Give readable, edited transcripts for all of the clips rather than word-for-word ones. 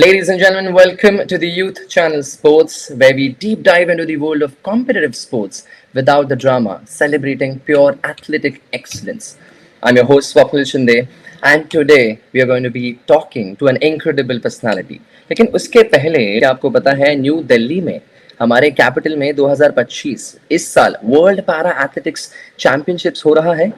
Ladies and gentlemen, welcome to the Youth Channel Sports, where we deep dive into the world of competitive sports without the drama, celebrating pure athletic excellence. I'm your host Swapnil Shinde, and today we are going to be talking to an incredible personality. लेकिन उसके पहले क्या आपको पता है new Delhi में हमारे capital में 2025 इस साल वर्ल्ड पैरा एथलेटिक्स चैंपियनशिप्स हो रहा है?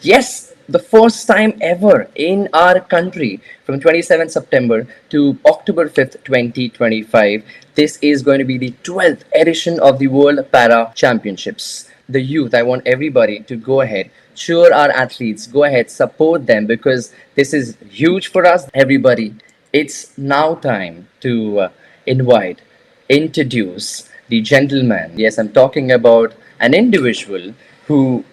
Yes, the first time ever in our country from 27th September to October 5th, 2025. This is going to be the 12th edition of the World Para Championships. The youth, I want everybody to go ahead, cheer our athletes, go ahead, support them because this is huge for us. Everybody, it's now time to invite, introduce the gentleman. Yes, I'm talking about an individual who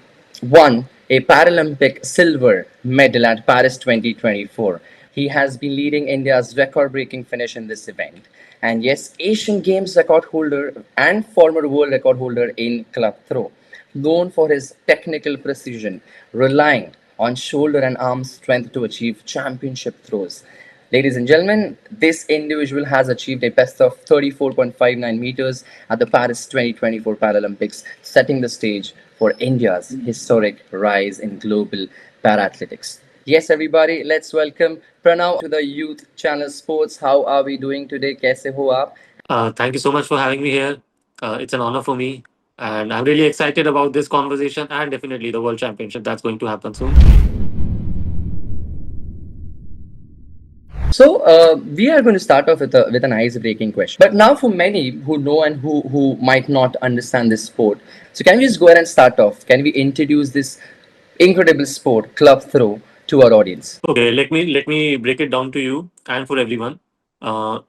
won a Paralympic silver medal at Paris 2024. He has been leading India's record breaking finish in this event. And yes, Asian Games record holder and former world record holder in club throw. Known for his technical precision, relying on shoulder and arm strength to achieve championship throws. Ladies and gentlemen, this individual has achieved a best of 34.59 meters at the Paris 2024 Paralympics, setting the stage for India's historic rise in global parathletics. Yes, everybody, let's welcome Pranav to the Youth Channel Sports. How are we doing today? Kaise ho aap? Thank you so much for having me here. It's an honor for me. And I'm really excited about this conversation and definitely the World Championship that's going to happen soon. So we are going to start off with an ice-breaking question. But now, for many who know and who might not understand this sport, so can we just go ahead and start off? Can we introduce this incredible sport, club throw, to our audience? Okay, let me break it down to you and for everyone.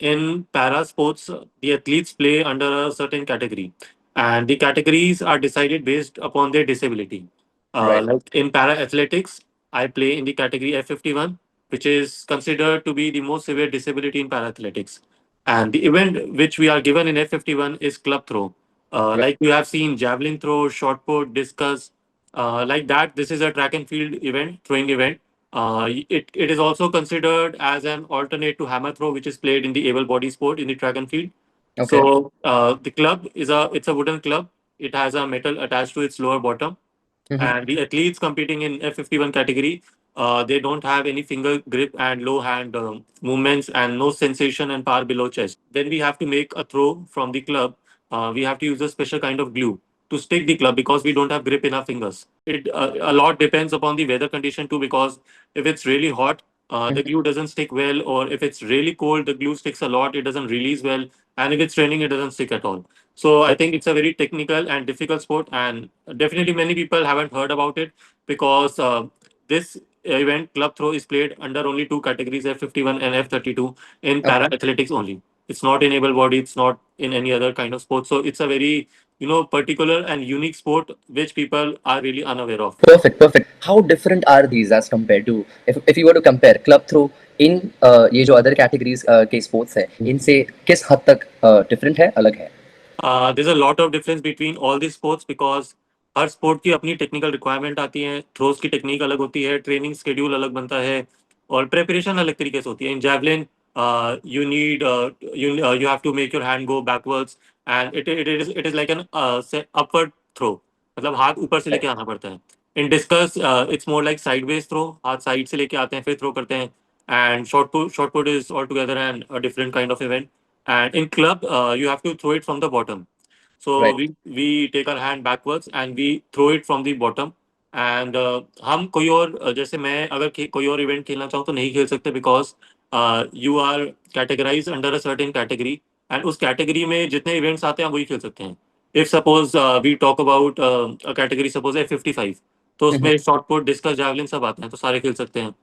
In para sports, the athletes play under a certain category, and the categories are decided based upon their disability. Right. Like in para athletics, I play in the category F51, which is considered to be the most severe disability in para athletics. And the event which we are given in F51 is club throw. Right. Like you have seen javelin throw, shot put, discus, like that. This is a track and field event, throwing event. It is also considered as an alternate to hammer throw, which is played in the able body sport in the track and field. Okay. So the club is a wooden club. It has a metal attached to its lower bottom, Hmm. and the athletes competing in F51 category, they don't have any finger grip and low hand movements and no sensation and power below chest. Then we have to make a throw from the club. We have to use a special kind of glue to stick the club because we don't have grip in our fingers. It a lot depends upon the weather condition too, because if it's really hot, the glue doesn't stick well, or if it's really cold, the glue sticks a lot, it doesn't release well, and if it's raining, it doesn't stick at all. So I think it's a very technical and difficult sport, and definitely many people haven't heard about it because this event, club throw, is played under only two categories, F51 and F32, in para Okay. athletics only. It's not in able body, it's not in any other kind of sport. So it's a very particular and unique sport which people are really unaware of. Perfect. Perfect. How different are these as compared to if you were to compare club throw इन ये जो other categories के sports है इनसे किस हद तक different है अलग है? There's a lot of difference between all these sports because her sport की अपनी टेक्निकल रिक्वायरमेंट आती है, थ्रोज की टेक्निक अलग होती है, ट्रेनिंग स्केड्यूल अलग बनता है और प्रेपरेशन अलग तरीके से होती है. In javelin you need you have to make your hand go backwards and it is like an upward throw, मतलब हाथ ऊपर से लेके आना पड़ता है. In discus it's more like sideways throw, हाथ साइड से लेके आते हैं फिर थ्रो करते हैं. And shot put is altogether and different kind of event. And in club, you have to throw it from the bottom. So right. we take our hand backwards and we throw it from the bottom. And हम कोई और जैसे मैं अगर कोई और event खेलना चाहूँ तो नहीं खेल सकते because you are categorise under a certain category, and उस कैटेगरी में जितने इवेंट्स आते हैं हम वही खेल सकते हैं. If suppose we talk about category suppose F55, तो उसमें शॉर्ट पुट, डिस्कस, जावलिन सब आते हैं तो सारे खेल सकते हैं.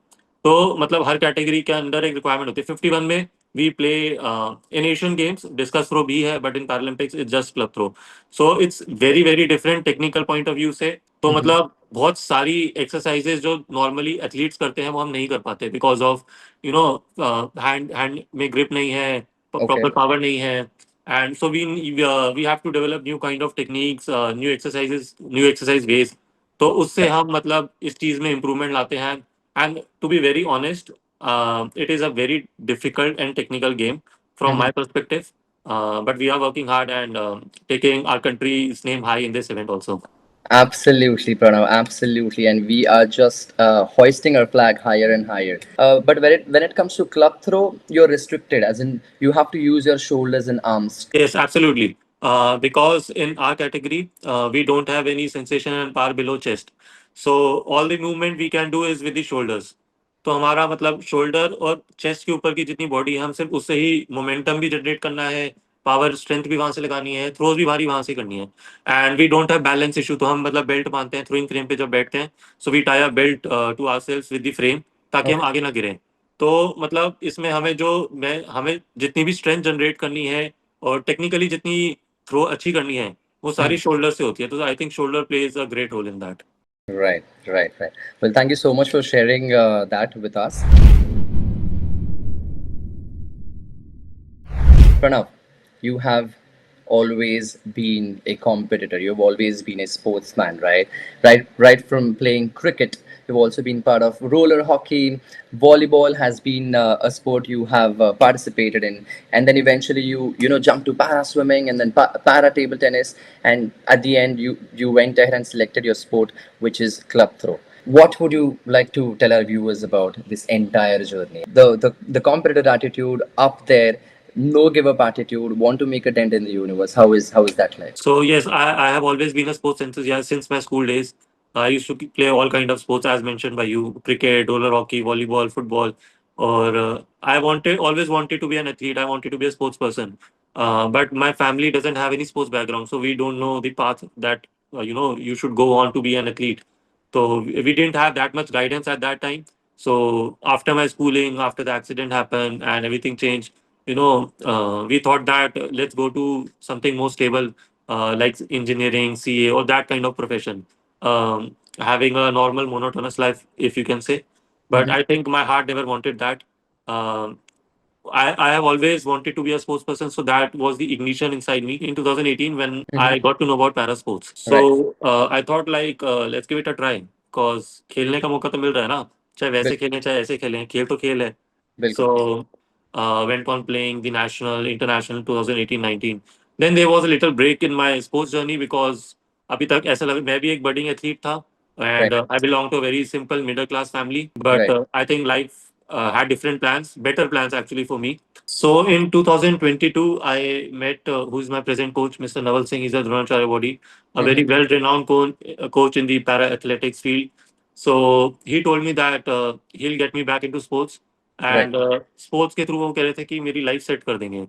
तो मतलब हर कैटेगरी के अंदर एक रिक्वायरमेंट होती है. 51 में we play in Asian Games discus throw भी है, but in Paralympics it's just club throw. So it's very very different technical point of view से. तो मतलब बहुत सारी एक्सरसाइजेज जो नॉर्मली एथलीट्स करते हैं वो हम नहीं कर पाते because of you know hand hand में ग्रिप नहीं है, ओके. प्रॉपर पावर नहीं है. And so we have to develop new kind of techniques, new exercises, new exercise ways. तो उससे हम मतलब इस चीज में इम्प्रूवमेंट लाते हैं. And to be very honest, it is a very difficult and technical game from Mhm. my perspective. But we are working hard and taking our country's name high in this event also. Absolutely, Pranav. Absolutely, and we are just hoisting our flag higher and higher. But when it comes to club throw, you're restricted, as in you have to use your shoulders and arms. Yes, absolutely. Because in our category, we don't have any sensation and power below chest. So all the movement we can do is with the shoulders. तो हमारा मतलब shoulder और chest के ऊपर की जितनी body है हम सिर्फ उससे ही मोमेंटम भी जनरेट करना है, पावर स्ट्रेंथ भी वहां से लगानी है, थ्रोज भी हमारी वहां से करनी है. And we don't have balance issue, तो हम मतलब बेल्ट बांधते हैं थ्रोइंग फ्रेम पे जब बैठते हैं. So we tie a belt to ourselves with the frame ताकि हम Okay. आगे ना गिरें. तो मतलब इसमें हमें जितनी भी स्ट्रेंथ जनरेट करनी है और टेक्निकली जितनी थ्रो अच्छी करनी है वो सारी Mhm. शोल्डर से होती है. तो I think shoulder plays a great role in that. Right, right, right. Well, thank you so much for sharing that with us. Pranav, you have always been a competitor. You've always been a sportsman, right? Right from playing cricket, you've also been part of roller hockey. Volleyball has been a sport you have participated in, and then eventually you jumped to para swimming and then para table tennis, and at the end you went ahead and selected your sport, which is club throw. What would you like to tell our viewers about this entire journey? The competitive attitude up there, no give up attitude, want to make a dent in the universe. How is that like? So yes, I have always been a sports enthusiast since my school days. I used to play all kind of sports as mentioned by you: cricket, roller hockey, volleyball, football. Or I wanted always wanted to be an athlete. I wanted to be a sports person. But my family doesn't have any sports background, so we don't know the path that you should go on to be an athlete. So we didn't have that much guidance at that time. So after my schooling, after the accident happened and everything changed, we thought that let's go to something more stable, like engineering, CA, or that kind of profession. Having a normal, monotonous life, if you can say. But Hmm. I think my heart never wanted that. Um, I have always wanted to be a sports person, so that was the ignition inside me in 2018 when Hmm. I got to know about para sports. Right. So I thought like let's give it a try, cause खेलने का मौका तो मिल रहा है ना, चाहे Bil- वैसे खेलें चाहे ऐसे खेलें, खेल तो खेल है. Bilkul. So went on playing the national, international 2018-19. Then there was a little break in my sports journey because अभी तक ऐसा लगा मैं भी एक budding athlete था, Right. and I belong to a very simple middle class family. But Right. I think life had different plans, better plans actually for me. So in 2022, I met who is my present coach, Mr. Naval Singh. He's a Dronacharya body, a Hmm. very well-renowned coach in the para athletics field. So he told me that he'll get me back into sports, Right. And sports के through वो कह रहे थे कि मेरी life set कर देंगे.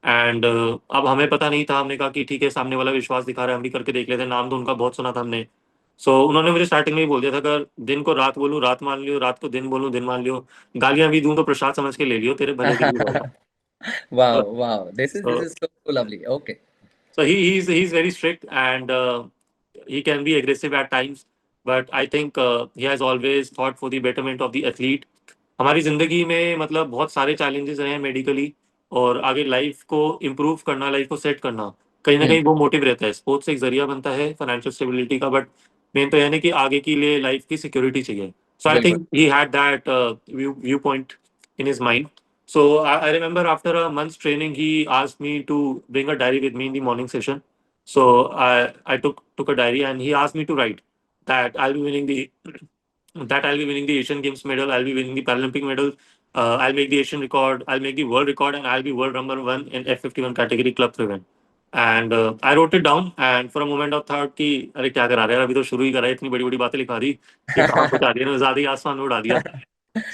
And अब हमें पता नहीं था, हमने कहा कि ठीक है सामने वाला विश्वास दिखा रहा है, हम भी करके देख लेते हैं, नाम तो उनका बहुत सुना था हमने. सो उन्होंने मुझे स्टार्टिंग में ही बोल दिया था, अगर दिन को रात बोलूँ रात मान लियो, रात को दिन बोलूँ दिन मान लियो, गालियां भी दूं तो प्रसाद समझ के ले लियो, तेरे भले के लिए होगा. Wow, wow. This is so so lovely. Okay. So he's very strict, and he can be aggressive at times, but I think he has always thought for the betterment of the athlete. हमारी जिंदगी में मतलब बहुत सारे challenges रहे हैं medically, और आगे लाइफ को इम्प्रूव करना, लाइफ को सेट करना, कहीं ना Hmm. कहीं वो मोटिव रहता है. स्पोर्ट्स एक जरिया बनता है फाइनेंशियल स्टेबिलिटी का, बट मेन तो यह है कि आगे के लिए लाइफ की सिक्योरिटी चाहिए. सो आई Bilkul. Think he had that view point in his mind. So I remember after a month's training, he asked me to bring a diary with me in the morning session. So I took a diary, and he asked me to write that I'll be winning the that I'll be winning the Asian Games medal, I'll be winning the Paralympic medal, I'll make the Asian record, I'll make the world record, and I'll be world number one in F51 category club driven. And I wrote it down, and for a moment of thought कि अरे क्या करा रहा है, अभी तो शुरू ही करा है, इतनी बड़ी बड़ी बातें लिखा दी, ये कहाँ पहुंचा दिया ना, ज्यादा ही आसमान में उड़ा दिया.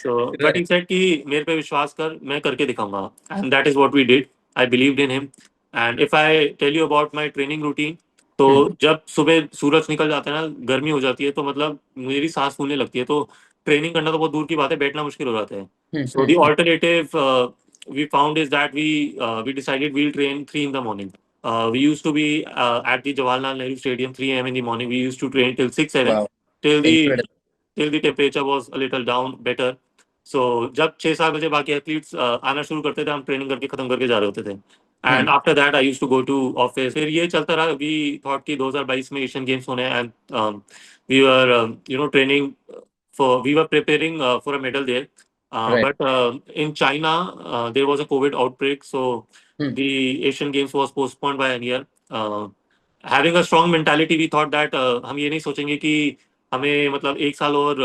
So, but Right. he said कि मेरे पे विश्वास कर, मैं करके दिखाऊंगा. And that is what we did. I believed in him. And if I tell you about my training routine, तो Hmm. जब सुबह सूरज निकल जाता है ना, गर्मी हो जाती है, तो मतलब मेरी सांस फूलने लगती है, तो ट्रेनिंग करना तो बहुत दूर की बात है, बैठना मुश्किल हो जाता है. Hmm. So Hmm. the Hmm. alternative we found is that we decided we'll train 3 in the morning. We used to be at the Jawaharlal Nehru Stadium 3 a.m. in the morning. We used to train till 6 7 Wow. till the Incredible. till the temperature was a little down better. So जब 6-7 बजे बाकी athletes आना शुरू करते थे, हम training करके खत्म करके जा रहे होते थे. Hmm. And after that I used to go to office. फिर ये चलता रहा. वी थॉट कि 2022 में एशियन गेम्स होने हैं, and we were training for we were preparing for a medal there. Right. But in China, there was a COVID outbreak, so Hmm. the Asian Games was postponed by a year. Uh, Having a strong mentality, we thought that हम ये नहीं सोचेंगे कि हमें मतलब एक साल और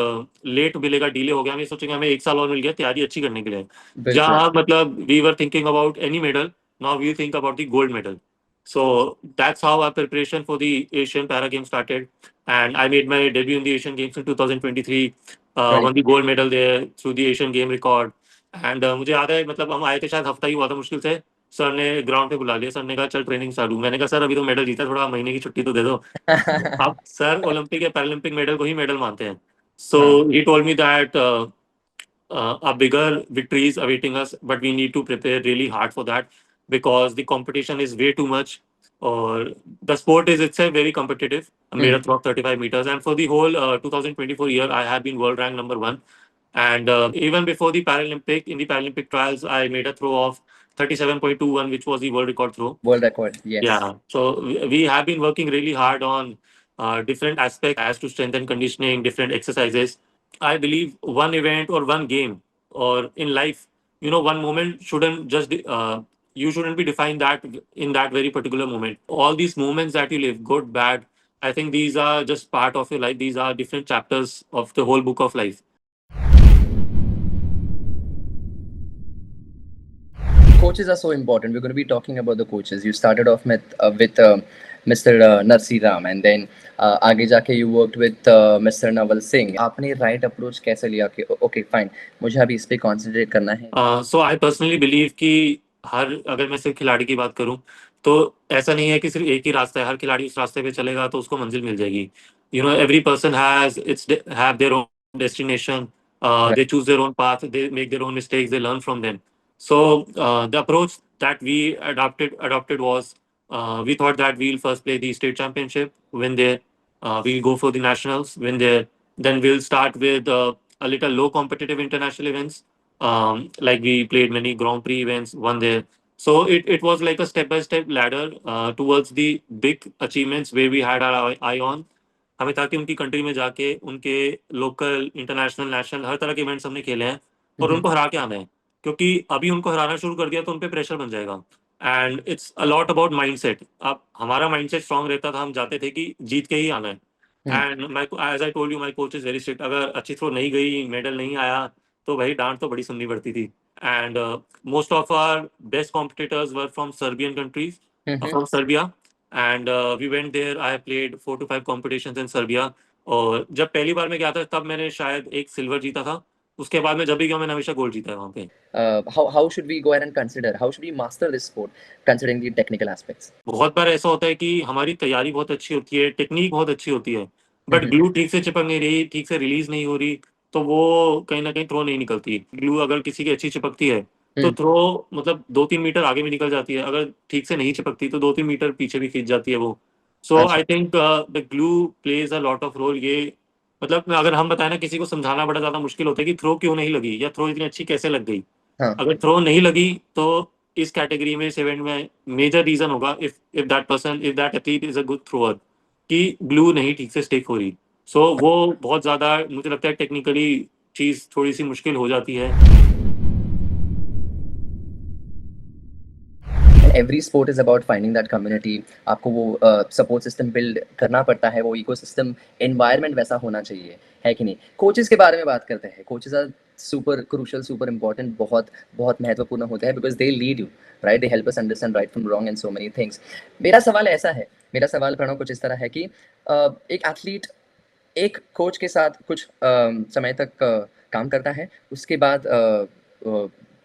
लेट मिलेगा, डिले हो गया, हम ये सोचेंगे हमें एक साल और मिल गया तैयारी अच्छी करने के लिए। बिल्कुल। जहाँ मतलब we were thinking about any medal, now we think about the gold medal. So that's how our preparation for the Asian Para Games started. And I made my debut in the Asian Games in 2023. Right. Won the gold medal there through the Asian Game record. And मुझे याद है मतलब हम आए थे शायद हफ्ता ही हुआ था मुश्किल से, सर ने ग्राउंड पे बुला लिया, सर ने कहा चल ट्रेनिंग चालू। मैंने कहा सर अभी तो मेडल जीता, थोड़ा महीने की छुट्टी तो दे दो। अब सर ओलंपिक या पैरालंपिक मेडल को ही मेडल मानते हैं। सो हाँ। He told me that a bigger victory is awaiting us, but we need to prepare really hard for that because the competition is way too much. Or the sport is itself very competitive. I made Hmm. a throw of 35 meters, and for the whole 2024 year, I have been world ranked number one. And even before the Paralympic, in the Paralympic trials, I made a throw of 37.21, which was the world record throw. World record. Yes. Yeah, so we have been working really hard on different aspects as to strengthen conditioning, different exercises. I believe one event or one game or in life, one moment shouldn't just you shouldn't be defined that in that very particular moment. All these moments that you live, good, bad, I think these are just part of your life. These are different chapters of the whole book of life. Coaches are so important. We're going to be talking about the coaches. You started off with Mr. Narsi Ram, and then आगे जाके you worked with Mr. Naval Singh. आपने right approach कैसे लिया कि okay fine, मुझे अभी इस पे concentrate करना है? सो आई पर्सनली बिलीव कि हर अगर मैं सिर्फ खिलाड़ी की बात करूं तो ऐसा नहीं है कि सिर्फ एक ही रास्ता है, हर खिलाड़ी उस रास्ते पे चलेगा तो उसको मंजिल मिल जाएगी. Every person has its have their own destination. Right. They choose their own path, they make their own mistakes, they learn from them. So the approach that we adopted was, we thought that we'll first play the state championship, win there, we'll go for the nationals, win there, then we'll start with a little low competitive international events. Like we played many Grand Prix events, won there. So it was like a step by step ladder towards the big achievements where we had our eye on. हमें था कि उनकी country में जाके उनके local, international, national हर तरह के events हमने खेले हैं और Mm-hmm. उनको हरा के आना है, क्योंकि अभी उनको हराना शुरू कर दिया तो उन पे प्रेशर बन जाएगा. And it's a lot about mindset. अब हमारा माइंडसेट स्ट्रांग रहता था, हम जाते थे कि जीत के ही आना है. Hmm. And my as I told you, my coach is very strict. अगर अच्छी थ्रो नहीं गई, मेडल नहीं आया, तो भाई डांट तो बड़ी सुननी पड़ती थी. And most of our best competitors were from Serbian countries, Mm-hmm. From Serbia. And we went there, I played 4 to 5 competitions in Serbia. और जब पहली बार मैं गया था तब मैंने शायद एक सिल्वर जीता था. उसके बाद मैं जब भी गया मैंने हमेशा गोल्ड जीता है वहाँ पे. How should we go ahead and consider? How should we master this sport, considering the technical aspects? बहुत बार ऐसा होता है कि हमारी तैयारी बहुत अच्छी होती है, टेक्निक बहुत अच्छी होती है, बट Mm-hmm. ग्लू ठीक से चिपक नहीं रही, ठीक से रिलीज नहीं हो रही, तो वो कहीं न कहीं थ्रो नहीं निकलती. ग्लू अगर किसी की अच्छी चिपकती है, तो Mm. थ्रो मतलब 2-3 मीटर आगे भी निकल जाती है. अगर ठीक से नहीं चिपकती तो 2-3 मीटर पीछे भी खींच जाती है वो. सो अच्छा. I think the glue plays a lot of role. ये मतलब अगर हम बताएँ ना, किसी को समझाना बड़ा ज़्यादा मुश्किल होता है कि थ्रो क्यों नहीं लगी या थ्रो इतनी अच्छी कैसे लग गई. हाँ. अगर थ्रो नहीं लगी तो इस कैटेगरी में, इस इवेंट में मेजर रीजन होगा, if that athlete is a good thrower, कि ग्लू नहीं ठीक से स्टिक हो रही. सो वो बहुत ज्यादा मुझे लगता है टेक्निकली चीज थोड़ी सी मुश्किल हो जाती है. And every sport is about finding that community. आपको वो सपोर्ट सिस्टम बिल्ड करना पड़ता है, वो इकोसिस्टम एनवायरनमेंट वैसा होना चाहिए, है कि नहीं? कोचेस के बारे में बात करते हैं. Coaches are super crucial, super important, बहुत बहुत महत्वपूर्ण होते हैं because they lead you, right? They help us understand right from wrong and so many things. मेरा सवाल ऐसा है, मेरा सवाल प्रणव कुछ इस तरह है कि एक एथलीट एक कोच के साथ कुछ समय तक काम करता है, उसके बाद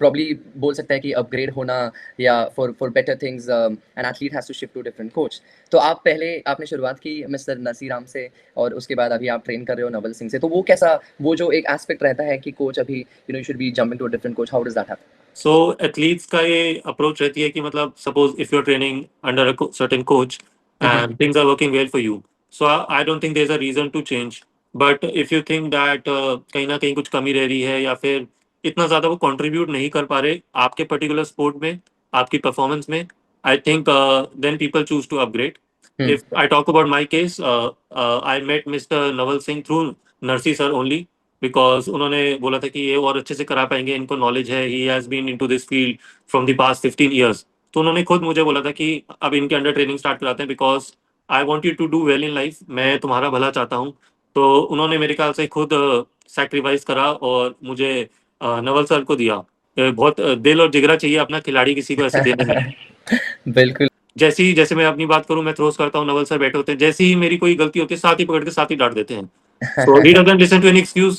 प्रॉब्ली बोल सकता है कि अपग्रेड होना या for better things an athlete has to shift to different coach. तो आपने शुरुआत की मिस्टर नसीराम से और उसके बाद अभी आप ट्रेन कर रहे हो नवल सिंह से. तो वो कैसा, वो जो एक एस्पेक्ट रहता है कि कोच अभी you should be jumping to a different coach, how does that happen? So athletes का ये अप्रोच रहती है कि मतलब suppose if you are training under a certain coach hmm. and things are working well for you, so I don't think there's a reason to change. But if you think that कहीं ना कहीं कुछ कमी रह रही है या फिर इतना ज्यादा वो कंट्रीब्यूट नहीं कर पा रहे आपके पर्टिकुलर स्पोर्ट में, आपकी परफॉर्मेंस में, I think then people choose to upgrade. Hmm. If I talk about my case, I met Mr. Naval Singh through Narsi sir only. Because उन्होंने बोला था कि ये और अच्छे से करा पाएँगे, इनको नॉलेज है, he has been into this field from the past 15 years. तो उन्होंने खुद मुझे बोला था कि अब इनके अंडर ट्रेनिंग स्टार्ट कराते हैं because I want you to do well in life, मैं तुम्हारा भला चाहता हूँ। तो उन्होंने मेरे ख़्याल से खुद सैक्रिफ़ाइस करा और मुझे नवल सर को दिया। बहुत दिल और जिगरा चाहिए अपना खिलाड़ी किसी को ऐसे देने में। बिल्कुल। जैसे मैं अपनी बात करूँ, मैं थ्रोस करता हूँ, नवल सर बैठे होते हैं, जैसे ही मेरी कोई गलती होती है, साथ ही पकड़ के साथ ही डाँट देते हैं। So he doesn't listen to any excuse.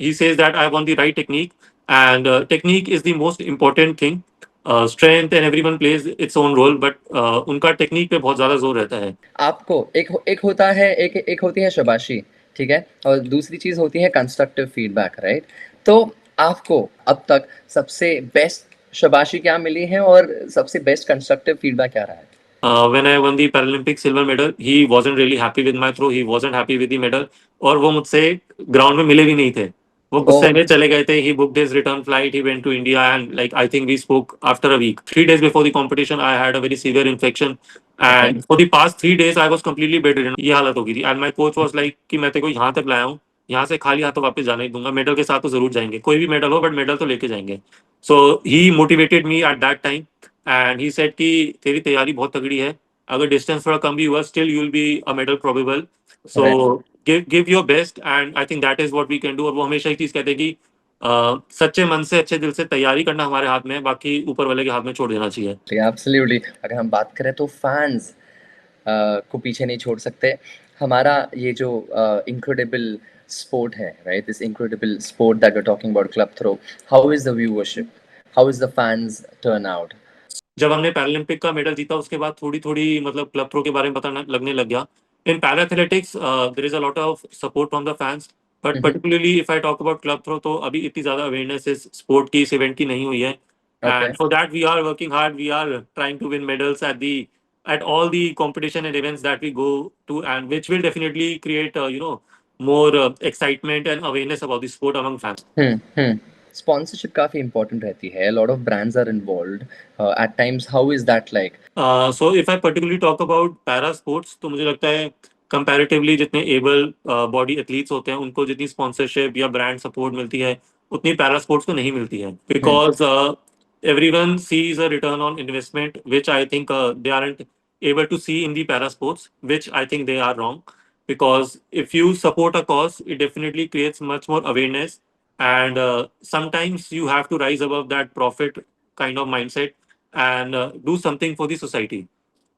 He says that I want the right technique, and technique is the most important thing. Strength and everyone plays its own role, but उनका टेक्निक पे बहुत ज्यादा जोर रहता है। आपको एक होता है, एक होती है शाबाशी, ठीक है? और दूसरी चीज़ होती है कंस्ट्रक्टिव फीडबैक, राइट? तो आपको अब तक सबसे बेस्ट शाबाशी क्या मिली है और सबसे बेस्ट कंस्ट्रक्टिव फीडबैक क्या रहा है? When I won the Paralympic silver medal, he wasn't really happy with my throw. He wasn't happy with the medal. और वो मुझसे ग्राउंड में मिले भी नहीं थे। वो ओह! गुस्से में चले गए थे। He booked his return flight. He went to India and like I think we spoke after a week. 3 days before the competition, I had a very severe infection. Okay. And for the past 3 days, I was completely bedridden. ये हालत हो गई थी। And my coach was like कि मैं तेरे को यहाँ तक लाया हूँ, यहाँ से खाली हाथों वापस जाने नहीं दूंगा। मेडल के साथ तो जरूर जाएंगे, कोई भी मेडल हो, बट मेडल तो लेके जाएंगे। So he motivated me at that time. And he said कि तेरी तैयारी बहुत तगड़ी है, अगर डिस्टेंस थोड़ा कम भी हुआ still you will be a medal probable. So right. Give your best and I think that is what we can do. और वो हमेशा एक चीज कहते हैं कि सच्चे मन से अच्छे दिल से तैयारी करना हमारे हाथ में है, बाकी ऊपर वाले के हाथ में छोड़ देना चाहिए। एब्सोल्युटली। अगर हम बात करें तो फैन्स को पीछे नहीं छोड़ सकते। हमारा ये जो इनक्रेडिबल स्पोर्ट है, right? This incredible sport that we are talking about club throw, how is the viewership? How is the fans turn out? जब हमने पैरालंपिक का मेडल जीता उसके बाद थोड़ी-थोड़ी मतलब क्लब थ्रो के बारे में पता लगने लग गया। In para athletics there is a lot of support from the fans, but hmm, hmm. Particularly if I talk about club throw तो अभी इतनी ज़्यादा अवेयरनेस इस स्पोर्ट की, इस इवेंट की नहीं हुई है। Okay. And for that we are working hard, we are trying to win medals at all the competition and events that we go to, and which will definitely create more excitement and awareness about the sport among fans. Hmm, hmm. Sponsorship काफ़ी important रहती है। A lot of brands are involved at times, how is that like? So if I particularly talk about para sports तो मुझे लगता है comparatively जितने able body athletes होते हैं उनको जितनी स्पॉन्सरशिप या ब्रांड सपोर्ट मिलती है उतनी पैरा स्पोर्ट्स को नहीं मिलती है, हुँ, because everyone sees a return on investment which I think they aren't able to see in the para sports, which I think they are wrong, because if you support a cause it definitely creates much more awareness, and sometimes you have to rise above that profit kind of mindset and do something for the society.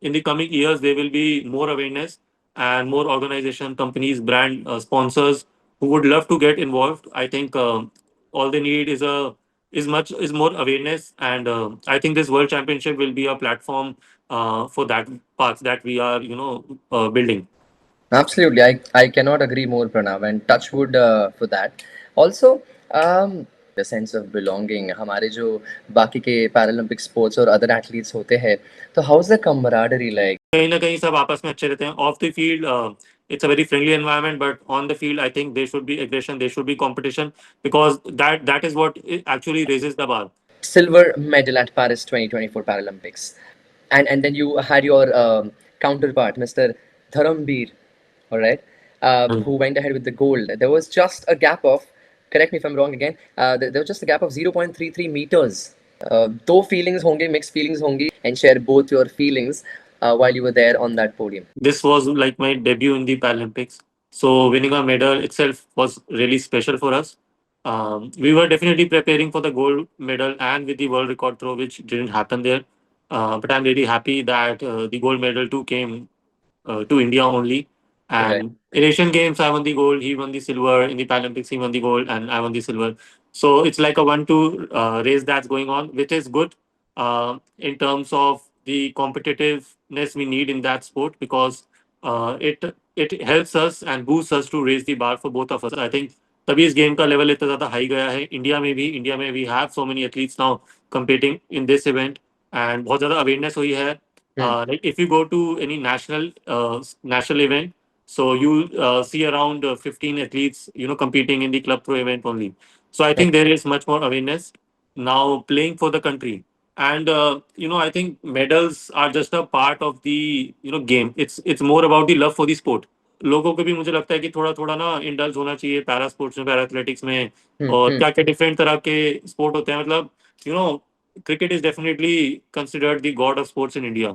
In the coming years, there will be more awareness and more organization, companies, brand sponsors who would love to get involved. I think all they need is more awareness, and I think this World Championship will be a platform for that path that we are building. Absolutely. I can not agree more Pranav, and touch wood for that. Also the sense of belonging, हमारे जो बाकी के Paralympic sports और other athletes होते हैं, तो how is the camaraderie like? कहीं ना कहीं सब आपस में अच्छे रहते हैं। Off the field it's a very friendly environment, but on the field I think there should be aggression, there should be competition, because that is what actually raises the bar. Silver medal at Paris 2024 Paralympics. And then you had your counterpart, Mr. Dharambir, all right, who went ahead with the gold. There was just a gap of, correct me if I'm wrong again, there was just a gap of 0.33 meters. दो feelings होंगे, mixed feelings होंगी, and share both your feelings while you were there on that podium. This was like my debut in the Paralympics. So winning a medal itself was really special for us. We were definitely preparing for the gold medal and with the world record throw, which didn't happen there. But I'm really happy that the gold medal too came to India only. Right. And in Asian Games, I won the gold, he won the silver. In the Paralympics, he won the gold, and I won the silver. So it's like a 1-2 race that's going on, which is good in terms of the competitiveness we need in that sport, because it helps us and boosts us to raise the bar for both of us. I think तभी इस game का level इतना ज्यादा high गया है India में we have so many athletes now competing in this event, and बहुत ज्यादा अवेयरनेस हुई है. Hmm. Like if you go to any national event, so you see around 15 athletes competing in the club pro event only. So I think there is much more awareness now playing for the country. And I think medals are just a part of the game. It's more about the love for the sport. लोगों को भी मुझे लगता है कि थोड़ा थोड़ा ना इंडल्ज होना चाहिए पैरा स्पोर्ट्स में, पैरा एथलेटिक्स में, Hmm, और hmm, क्या क्या डिफरेंट तरह के स्पोर्ट होते हैं। मतलब you know cricket is definitely considered the God of sports in India,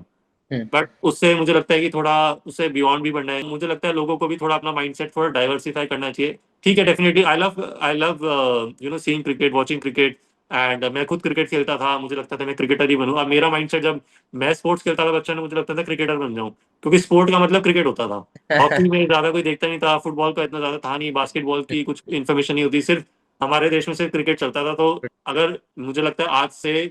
hmm, but उससे मुझे लगता है कि थोड़ा उससे बियॉन्ड भी बढ़ना है। मुझे लगता है लोगों को भी थोड़ा अपना माइंडसेट थोड़ा डाइवर्सिफाई करना चाहिए। ठीक है, definitely I love seeing cricket, watching cricket, and मैं खुद क्रिकेट खेलता था, मुझे लगता था मैं क्रिकेटर ही बनूं। अब मेरा माइंडसेट, जब मैं स्पोर्ट्स खेलता था बच्चा ने, मुझे लगता था क्रिकेटर बन जाऊं, क्योंकि स्पोर्ट का मतलब क्रिकेट होता था। हॉकी में ज्यादा कोई देखता नहीं था, फुटबॉल का इतना ज्यादा था नहीं, बास्केटबॉल की कुछ इन्फॉर्मेशन नहीं होती, सिर्फ हमारे देश में सिर्फ क्रिकेट चलता था। तो अगर मुझे लगता है आज से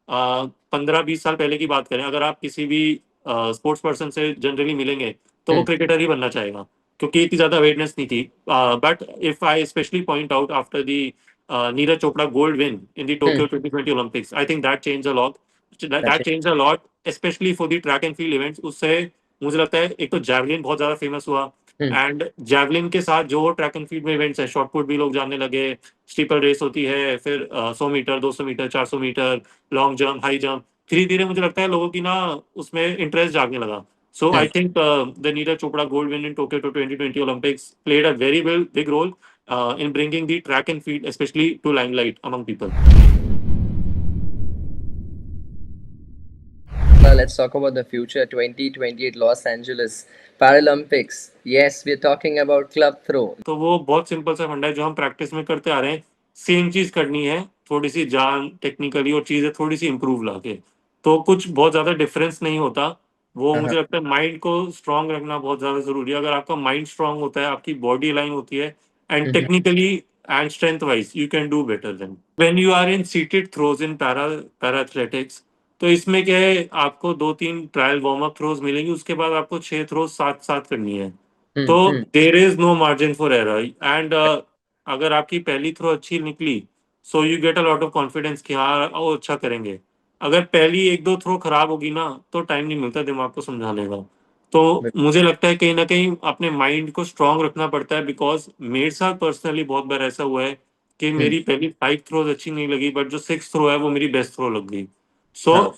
15-20 साल पहले की बात करें, अगर आप किसी भी स्पोर्ट्स पर्सन से जनरली मिलेंगे तो वो hmm, क्रिकेटर ही बनना चाहेगा, क्योंकि इतनी ज्यादा अवेयरनेस नहीं थी। But if I specially point out after the Neeraj Chopra gold win in the hmm, Tokyo 2020 Olympics, I think that change a lot, that definitely. Change a lot, specially for the track and field events. उससे मुझे लगता है एक तो javelin बहुत ज्यादा famous हुआ, Hmm, and javelin के साथ जो ट्रैक एंड फील्ड में इवेंट्स है, शॉर्ट पुट भी लोग जानने लगे, स्टीपल रेस होती है, फिर 100 metre, 200 metre, 400 metre, long jump, high jump, धीरे धीरे मुझे लगता है लोगों की ना उसमें इंटरेस्ट जागने लगा। So I hmm. think the Neeraj Chopra gold win in Tokyo 2020 Olympics played a very big role in bringing the track and field, especially to limelight among people. Now let's talk about the future 2028 Los Angeles Paralympics. Yes, we're talking about club throw. तो वो बहुत simple सा फंडा है जो हम practice में करते आ रहे हैं, सेम चीज करनी है, थोड़ी सी जान टेक्निकली और चीजें थोड़ी सी इंप्रूव लाके, तो कुछ बहुत ज्यादा डिफरेंस नहीं होता। वो Uh-huh. मुझे लगता है माइंड को स्ट्रांग रखना बहुत ज्यादा जरूरी है। अगर आपका माइंड स्ट्रांग होता है, आपकी बॉडी लाइन होती है, and Mhm, technically and strength wise you can do better than when you are in seated throws in para athletics. तो इसमें क्या है, आपको 2-3 ट्रायल वार्म अप थ्रोज मिलेंगी, उसके बाद आपको 6 थ्रोज साथ साथ करनी है। तो hmm, hmm, there is no margin for error, and अगर आपकी पहली थ्रो अच्छी निकली, so you get a lot of confidence कि हाँ वो अच्छा करेंगे। अगर पहली एक दो थ्रो खराब होगी ना, तो टाइम नहीं मिलता दिमाग को समझाने का। तो मुझे लगता है कहीं ना कहीं अपने माइंड को स्ट्रांग रखना पड़ता है, बिकॉज मेरे साथ पर्सनली बहुत बार ऐसा हुआ है कि hmm. मेरी पहली 5 थ्रोज अच्छी नहीं लगी, बट जो 6th थ्रो है वो मेरी बेस्ट थ्रो लग गई। So Huh.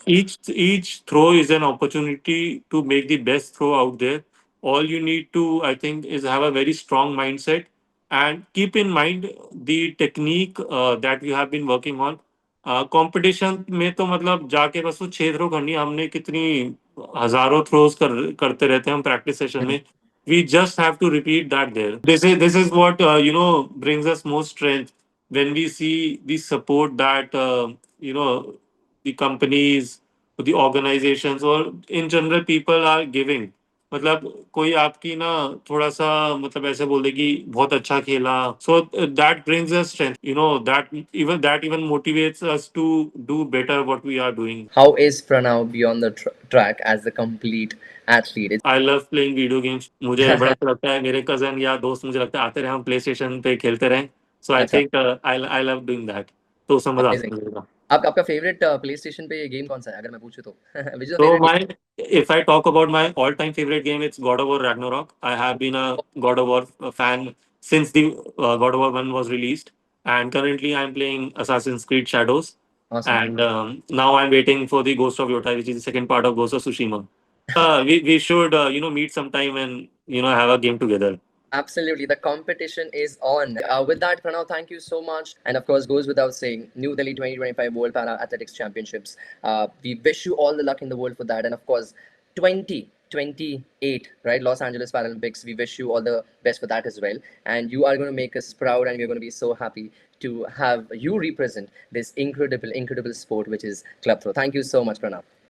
each throw is an opportunity to make the best throw out there. All you need to, I think, is have a very strong mindset and keep in mind the technique that you have been working on. Competition में तो मतलब जाके बस वो 6 throw करनी है, हमने कितनी हजारों थ्रोज करते रहते हैं हम प्रैक्टिस सेशन Hmm, में। We just have to repeat that there. This is what brings us more strength when we see the support that the companies, the organizations, or in general people are giving। मतलब कोई आपकी ना थोड़ा सा मतलब ऐसे बोल दे कि बहुत अच्छा खेला, so that brings us strength, that even motivates us to do better what we are doing। How is Pranav beyond the track as a complete athlete? I love playing video games, मुझे बड़ा अच्छा लगता है, मेरे cousin या दोस्त मुझे लगता है आते रहे हम प्ले स्टेशन पे खेलते रहे, सो आई अच्छा, think I love doing that, तो उसमें मजा आता अमेजिंग। है मुझे। आपका फेवरेट प्ले स्टेशन पे ये गेम कौन सा है अगर मैं पूछूं तो? Which is the So favourite my, if I talk about my all-time favorite game, it's God of War Ragnarok. I have been a God of War fan since the God of War 1 was released, and currently I'm playing Assassin's Creed Shadows, game? Awesome. and now I'm waiting for the Ghost of Yotai, which is the second part of Ghost of Tsushima. We should meet sometime and have a game together. Absolutely, the competition is on. With that, Pranav, thank you so much. And of course, goes without saying, New Delhi 2025 World Para Athletics Championships. We wish you all the luck in the world for that. And of course, 2028, right? Los Angeles Paralympics. We wish you all the best for that as well. And you are going to make us proud, and we're going to be so happy to have you represent this incredible sport, which is club throw. Thank you so much, Pranav.